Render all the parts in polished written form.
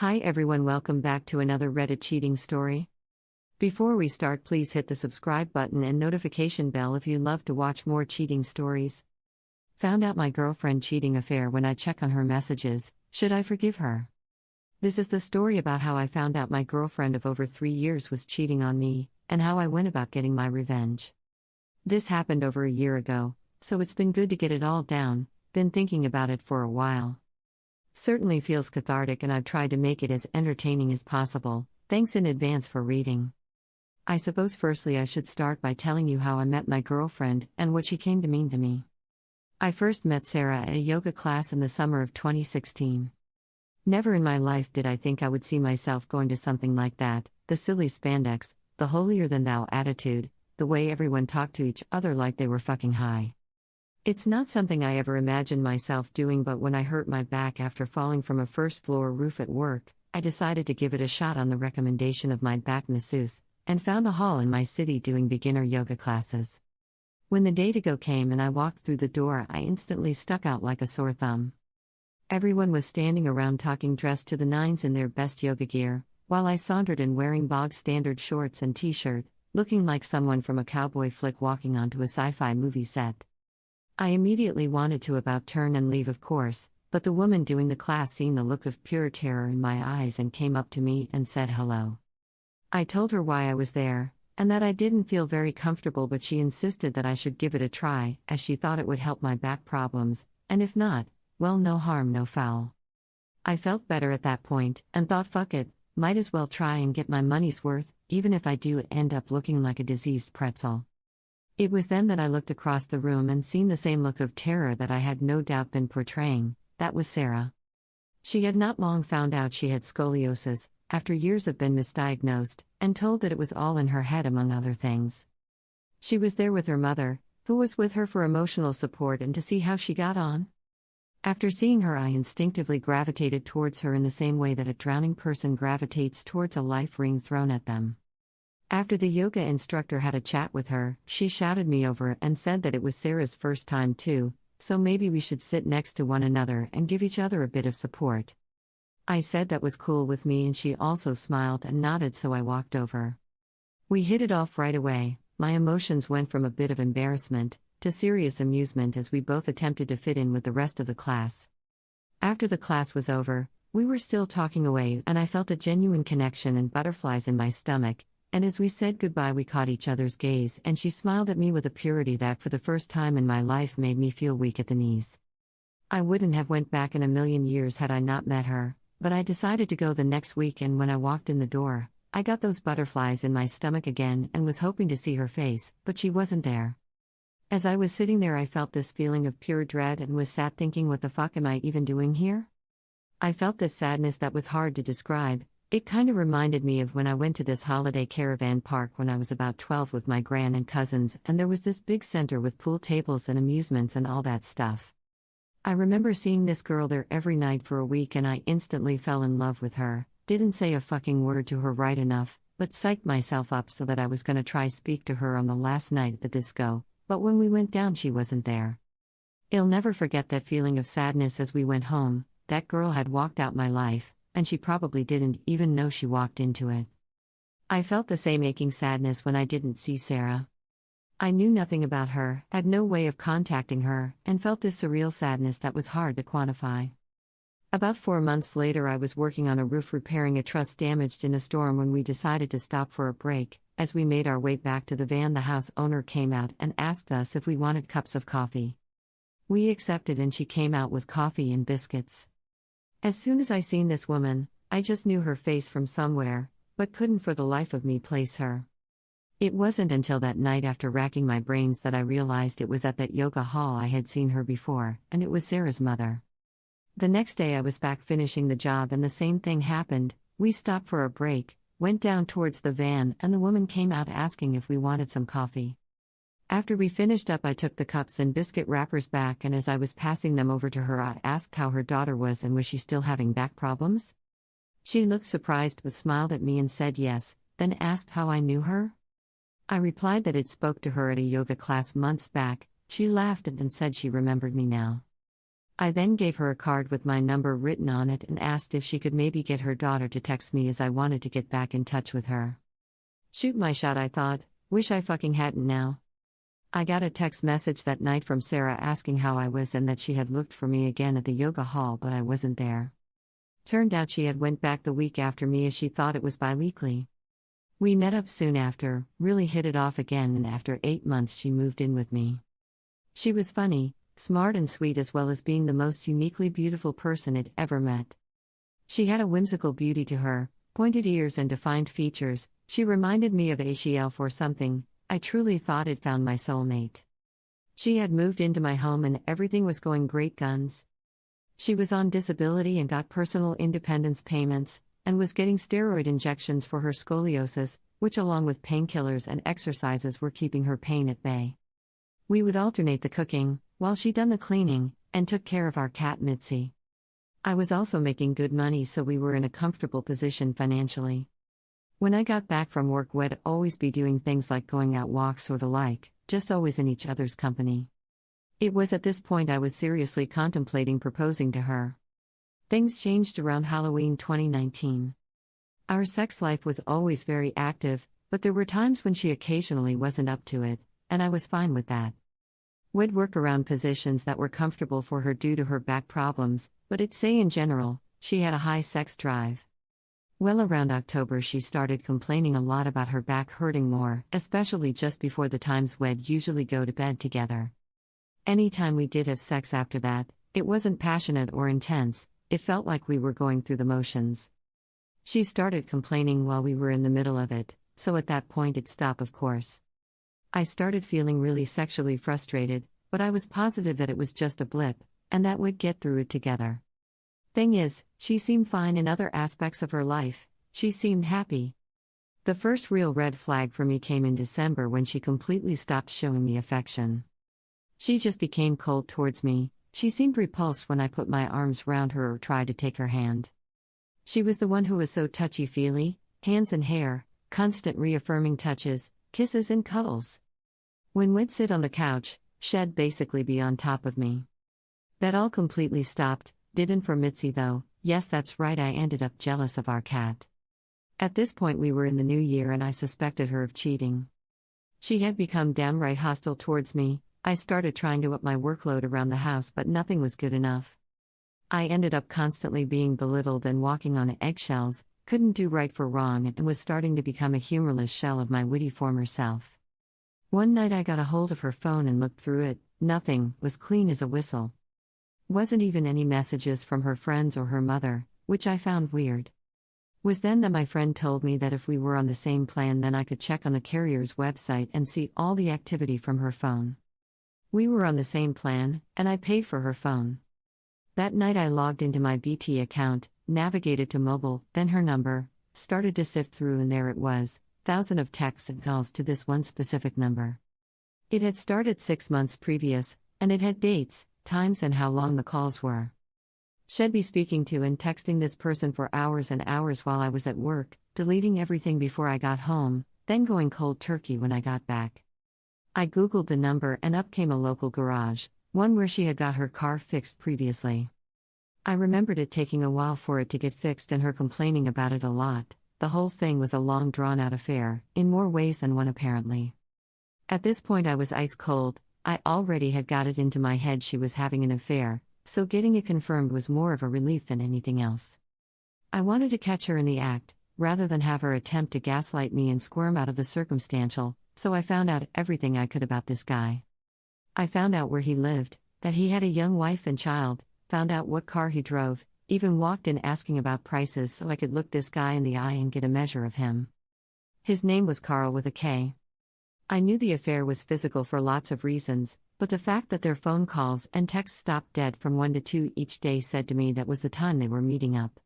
Hi everyone, welcome back to another Reddit cheating story. Before we start, please hit the subscribe button and notification bell if you love to watch more cheating stories. Found out my girlfriend cheating affair when I check on her messages. Should I forgive her? This is the story about how I found out my girlfriend of over 3 years was cheating on me, and how I went about getting my revenge. This happened over a year ago, so it's been good to get it all down. Been thinking about it for a while. Certainly feels cathartic, and I've tried to make it as entertaining as possible. Thanks in advance for reading. I suppose firstly I should start by telling you how I met my girlfriend and what she came to mean to me. I first met Sarah at a yoga class in the summer of 2016. Never in my life did I think I would see myself going to something like that, the silly spandex, the holier-than-thou attitude, the way everyone talked to each other like they were fucking high. It's not something I ever imagined myself doing, but when I hurt my back after falling from a first-floor roof at work, I decided to give it a shot on the recommendation of my back masseuse, and found a hall in my city doing beginner yoga classes. When the day to go came and I walked through the door, I instantly stuck out like a sore thumb. Everyone was standing around talking, dressed to the nines in their best yoga gear, while I sauntered in wearing bog-standard shorts and t-shirt, looking like someone from a cowboy flick walking onto a sci-fi movie set. I immediately wanted to about turn and leave, of course, but the woman doing the class seen the look of pure terror in my eyes and came up to me and said hello. I told her why I was there, and that I didn't feel very comfortable, but she insisted that I should give it a try, as she thought it would help my back problems, and if not, well, no harm, no foul. I felt better at that point, and thought fuck it, might as well try and get my money's worth, even if I do end up looking like a diseased pretzel. It was then that I looked across the room and seen the same look of terror that I had no doubt been portraying. That was Sarah. She had not long found out she had scoliosis, after years of been misdiagnosed, and told that it was all in her head among other things. She was there with her mother, who was with her for emotional support and to see how she got on. After seeing her, I instinctively gravitated towards her in the same way that a drowning person gravitates towards a life ring thrown at them. After the yoga instructor had a chat with her, she shouted me over and said that it was Sarah's first time too, so maybe we should sit next to one another and give each other a bit of support. I said that was cool with me, and she also smiled and nodded, so I walked over. We hit it off right away. My emotions went from a bit of embarrassment to serious amusement as we both attempted to fit in with the rest of the class. After the class was over, we were still talking away, and I felt a genuine connection and butterflies in my stomach. And as we said goodbye, we caught each other's gaze, and she smiled at me with a purity that for the first time in my life made me feel weak at the knees. I wouldn't have went back in a million years had I not met her, but I decided to go the next week, and when I walked in the door, I got those butterflies in my stomach again and was hoping to see her face, but she wasn't there. As I was sitting there, I felt this feeling of pure dread and was sat thinking, what the fuck am I even doing here? I felt this sadness that was hard to describe. It kinda reminded me of when I went to this holiday caravan park when I was about 12 with my gran and cousins, and there was this big center with pool tables and amusements and all that stuff. I remember seeing this girl there every night for a week, and I instantly fell in love with her. Didn't say a fucking word to her right enough, but psyched myself up so that I was gonna try speak to her on the last night at the disco, but when we went down she wasn't there. I'll never forget that feeling of sadness as we went home. That girl had walked out my life, and she probably didn't even know she walked into it. I felt the same aching sadness when I didn't see Sarah. I knew nothing about her, had no way of contacting her, and felt this surreal sadness that was hard to quantify. About 4 months later, I was working on a roof repairing a truss damaged in a storm when we decided to stop for a break. As we made our way back to the van, the house owner came out and asked us if we wanted cups of coffee. We accepted, and she came out with coffee and biscuits. As soon as I seen this woman, I just knew her face from somewhere, but couldn't for the life of me place her. It wasn't until that night, after racking my brains, that I realized it was at that yoga hall I had seen her before, and it was Sarah's mother. The next day I was back finishing the job, and the same thing happened. We stopped for a break, went down towards the van, and the woman came out asking if we wanted some coffee. After we finished up, I took the cups and biscuit wrappers back, and as I was passing them over to her, I asked how her daughter was and was she still having back problems. She looked surprised but smiled at me and said yes, then asked how I knew her. I replied that I'd spoke to her at a yoga class months back. She laughed and said she remembered me now. I then gave her a card with my number written on it and asked if she could maybe get her daughter to text me as I wanted to get back in touch with her. Shoot my shot, I thought, wish I fucking hadn't now. I got a text message that night from Sarah asking how I was and that she had looked for me again at the yoga hall but I wasn't there. Turned out she had went back the week after me as she thought it was bi-weekly. We met up soon after, really hit it off again, and after 8 months she moved in with me. She was funny, smart and sweet, as well as being the most uniquely beautiful person I'd ever met. She had a whimsical beauty to her, pointed ears and defined features. She reminded me of ACL for something. I truly thought I'd found my soulmate. She had moved into my home and everything was going great guns. She was on disability and got personal independence payments, and was getting steroid injections for her scoliosis, which along with painkillers and exercises were keeping her pain at bay. We would alternate the cooking, while she done the cleaning, and took care of our cat Mitzi. I was also making good money, so we were in a comfortable position financially. When I got back from work, we'd always be doing things like going out walks or the like, just always in each other's company. It was at this point I was seriously contemplating proposing to her. Things changed around Halloween 2019. Our sex life was always very active, but there were times when she occasionally wasn't up to it, and I was fine with that. We'd work around positions that were comfortable for her due to her back problems, but I'd say in general, she had a high sex drive. Well, around October she started complaining a lot about her back hurting more, especially just before the times we'd usually go to bed together. Anytime we did have sex after that, it wasn't passionate or intense, it felt like we were going through the motions. She started complaining while we were in the middle of it, so at that point it'd stop, of course. I started feeling really sexually frustrated, but I was positive that it was just a blip, and that we'd get through it together. Thing is, she seemed fine in other aspects of her life, she seemed happy. The first real red flag for me came in December when she completely stopped showing me affection. She just became cold towards me. She seemed repulsed when I put my arms round her or tried to take her hand. She was the one who was so touchy-feely, hands and hair, constant reaffirming touches, kisses and cuddles. When we'd sit on the couch, she'd basically be on top of me. That all completely stopped, didn't for Mitzi though. Yes, that's right, I ended up jealous of our cat. At this point we were in the new year and I suspected her of cheating. She had become downright hostile towards me. I started trying to up my workload around the house, but nothing was good enough. I ended up constantly being belittled and walking on eggshells, couldn't do right for wrong, and was starting to become a humorless shell of my witty former self. One night I got a hold of her phone and looked through it. Nothing, was clean as a whistle. Wasn't even any messages from her friends or her mother, which I found weird. Was then that my friend told me that if we were on the same plan then I could check on the carrier's website and see all the activity from her phone. We were on the same plan, and I paid for her phone. That night I logged into my BT account, navigated to mobile, then her number, started to sift through, and there it was, thousands of texts and calls to this one specific number. It had started 6 months previous, and it had dates, times and how long the calls were. She'd be speaking to and texting this person for hours and hours while I was at work, deleting everything before I got home, then going cold turkey when I got back. I googled the number and up came a local garage, one where she had got her car fixed previously. I remembered it taking a while for it to get fixed and her complaining about it a lot. The whole thing was a long drawn-out affair, in more ways than one apparently. At this point I was ice cold. I already had got it into my head she was having an affair, so getting it confirmed was more of a relief than anything else. I wanted to catch her in the act, rather than have her attempt to gaslight me and squirm out of the circumstantial, so I found out everything I could about this guy. I found out where he lived, that he had a young wife and child, found out what car he drove, even walked in asking about prices so I could look this guy in the eye and get a measure of him. His name was Carl with a K. I knew the affair was physical for lots of reasons, but the fact that their phone calls and texts stopped dead from 1 to 2 each day said to me that was the time they were meeting up.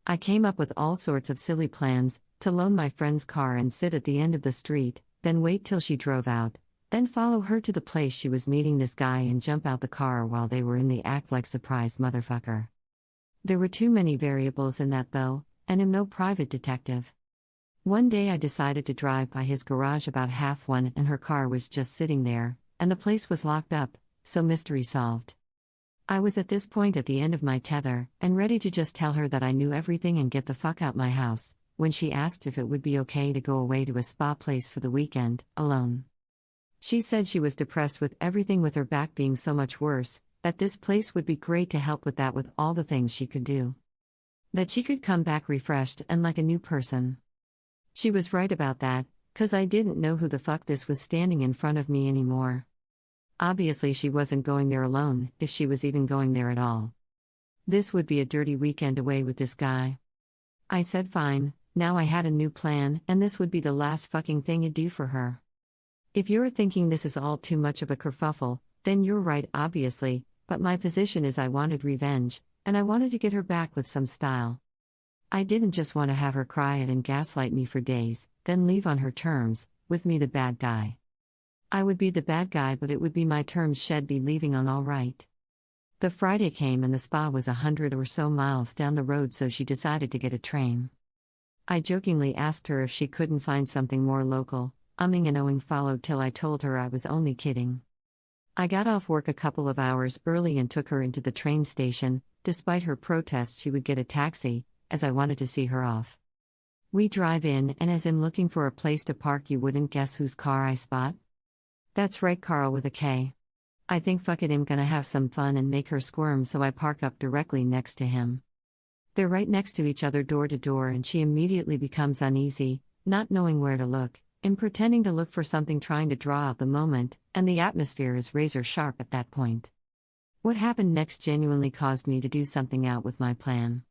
I came up with all sorts of silly plans, to loan my friend's car and sit at the end of the street, then wait till she drove out, then follow her to the place she was meeting this guy and jump out the car while they were in the act like surprised motherfucker. There were too many variables in that though, and I'm no private detective. One day I decided to drive by his garage about 1:30 and her car was just sitting there, and the place was locked up, so mystery solved. I was at this point at the end of my tether, and ready to just tell her that I knew everything and get the fuck out my house, when she asked if it would be okay to go away to a spa place for the weekend, alone. She said she was depressed with everything, with her back being so much worse, that this place would be great to help with that, with all the things she could do. That she could come back refreshed and like a new person. She was right about that, 'cause I didn't know who the fuck this was standing in front of me anymore. Obviously she wasn't going there alone, if she was even going there at all. This would be a dirty weekend away with this guy. I said fine, now I had a new plan, and this would be the last fucking thing I'd do for her. If you're thinking this is all too much of a kerfuffle, then you're right obviously, but my position is I wanted revenge, and I wanted to get her back with some style. I didn't just want to have her cry and gaslight me for days, then leave on her terms, with me the bad guy. I would be the bad guy, but it would be my terms she'd be leaving on all right. The Friday came and the spa was 100 or so miles down the road, so she decided to get a train. I jokingly asked her if she couldn't find something more local, umming and ohing followed till I told her I was only kidding. I got off work a couple of hours early and took her into the train station. Despite her protests she would get a taxi, as I wanted to see her off. We drive in, and as I'm looking for a place to park, you wouldn't guess whose car I spot? That's right, Carl with a K. I think fuck it, I'm gonna have some fun and make her squirm, so I park up directly next to him. They're right next to each other door to door, and she immediately becomes uneasy, not knowing where to look, and pretending to look for something, trying to draw out the moment, and the atmosphere is razor sharp at that point. What happened next genuinely caused me to do something out with my plan.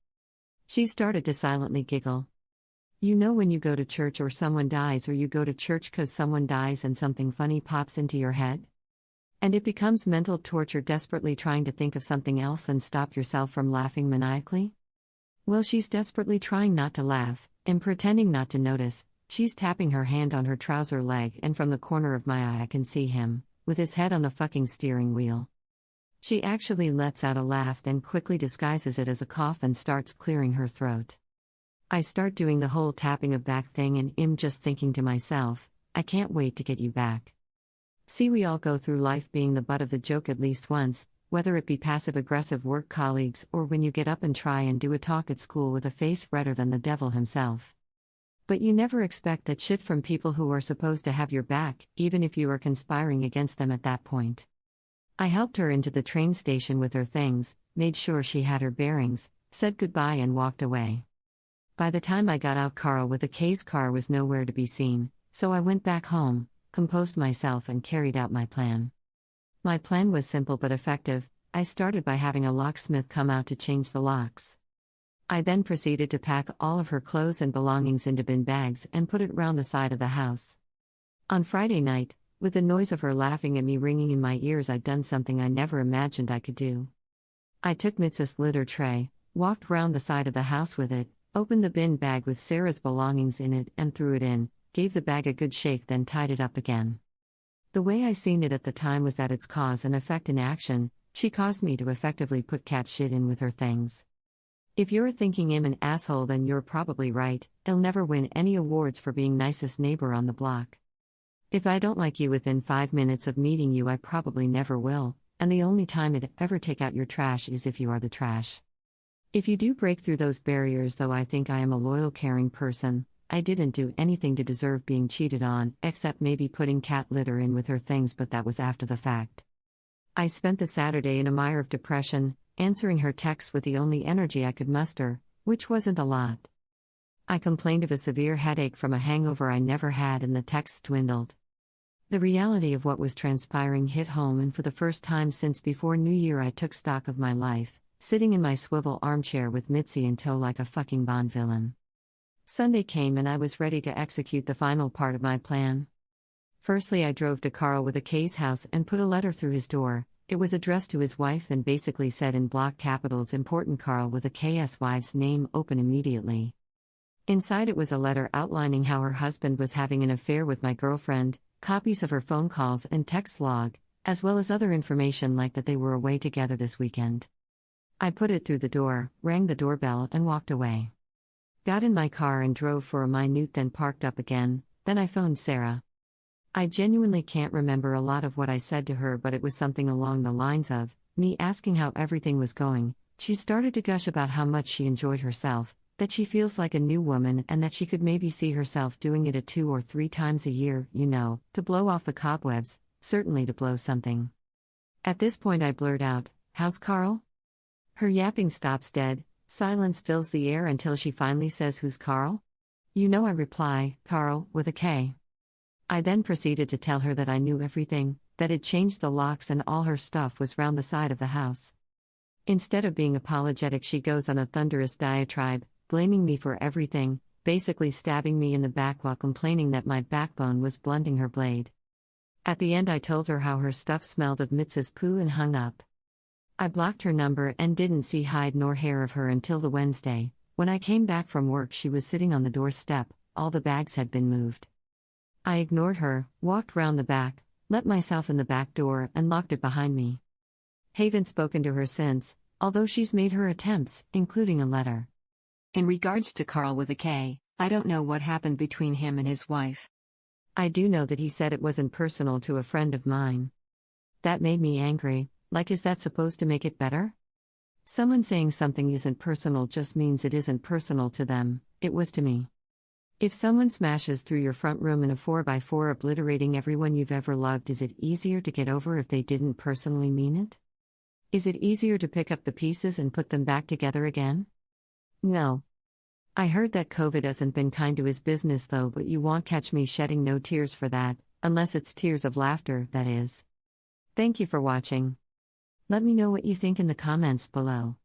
She started to silently giggle. You know when you go to church or someone dies, or you go to church 'cause someone dies and something funny pops into your head? And it becomes mental torture, desperately trying to think of something else and stop yourself from laughing maniacally? Well, she's desperately trying not to laugh, and pretending not to notice. She's tapping her hand on her trouser leg, and from the corner of my eye I can see him, with his head on the fucking steering wheel. She actually lets out a laugh, then quickly disguises it as a cough and starts clearing her throat. I start doing the whole tapping of back thing, and I'm just thinking to myself, I can't wait to get you back. See, we all go through life being the butt of the joke at least once, whether it be passive-aggressive work colleagues or when you get up and try and do a talk at school with a face redder than the devil himself. But you never expect that shit from people who are supposed to have your back, even if you are conspiring against them at that point. I helped her into the train station with her things, made sure she had her bearings, said goodbye and walked away. By the time I got out, Carl with a K's car was nowhere to be seen, so I went back home, composed myself and carried out my plan. My plan was simple but effective. I started by having a locksmith come out to change the locks. I then proceeded to pack all of her clothes and belongings into bin bags and put it round the side of the house. On Friday night, with the noise of her laughing at me ringing in my ears, I'd done something I never imagined I could do. I took Mitzi's litter tray, walked round the side of the house with it, opened the bin bag with Sarah's belongings in it and threw it in, gave the bag a good shake, then tied it up again. The way I seen it at the time was that it's cause and effect in action. She caused me to effectively put cat shit in with her things. If you're thinking I'm an asshole, then you're probably right. I'll never win any awards for being nicest neighbor on the block. If I don't like you within 5 minutes of meeting you, I probably never will, and the only time I'd ever take out your trash is if you are the trash. If you do break through those barriers, though, I think I am a loyal, caring person. I didn't do anything to deserve being cheated on, except maybe putting cat litter in with her things, but that was after the fact. I spent the Saturday in a mire of depression, answering her texts with the only energy I could muster, which wasn't a lot. I complained of a severe headache from a hangover I never had, and the texts dwindled. The reality of what was transpiring hit home, and for the first time since before New Year I took stock of my life, sitting in my swivel armchair with Mitzi in tow like a fucking Bond villain. Sunday came and I was ready to execute the final part of my plan. Firstly, I drove to Carl with a K's house and put a letter through his door. It was addressed to his wife and basically said in block capitals, "Important Carl with a K's wife's name, open immediately." Inside it was a letter outlining how her husband was having an affair with my girlfriend, copies of her phone calls and text log, as well as other information like that they were away together this weekend. I put it through the door, rang the doorbell and walked away. Got in my car and drove for a minute, then parked up again. Then I phoned Sarah. I genuinely can't remember a lot of what I said to her, but it was something along the lines of, Me asking how everything was going, she started to gush about how much she enjoyed herself, that she feels like a new woman and that she could maybe see herself doing it 2 or 3 times a year, to blow off the cobwebs, certainly to blow something. At this point I blurt out, "How's Carl?" Her yapping stops dead, silence fills the air until she finally says, "Who's Carl?" I reply, "Carl, with a K." I then proceeded to tell her that I knew everything, that it changed the locks and all her stuff was round the side of the house. Instead of being apologetic, she goes on a thunderous diatribe, blaming me for everything, basically stabbing me in the back while complaining that my backbone was blunting her blade. At the end I told her how her stuff smelled of Mitz's poo and hung up. I blocked her number and didn't see hide nor hair of her until the Wednesday. When I came back from work, she was sitting on the doorstep, all the bags had been moved. I ignored her, walked round the back, let myself in the back door and locked it behind me. Haven't spoken to her since, although she's made her attempts, including a letter. In regards to Carl with a K, I don't know what happened between him and his wife. I do know that he said it wasn't personal to a friend of mine. That made me angry, like, is that supposed to make it better? Someone saying something isn't personal just means it isn't personal to them, it was to me. If someone smashes through your front room in a 4x4 obliterating everyone you've ever loved, is it easier to get over if they didn't personally mean it? Is it easier to pick up the pieces and put them back together again? No. I heard that COVID hasn't been kind to his business though, but you won't catch me shedding no tears for that, unless it's tears of laughter, that is. Thank you for watching. Let me know what you think in the comments below.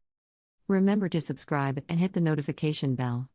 Remember to subscribe and hit the notification bell.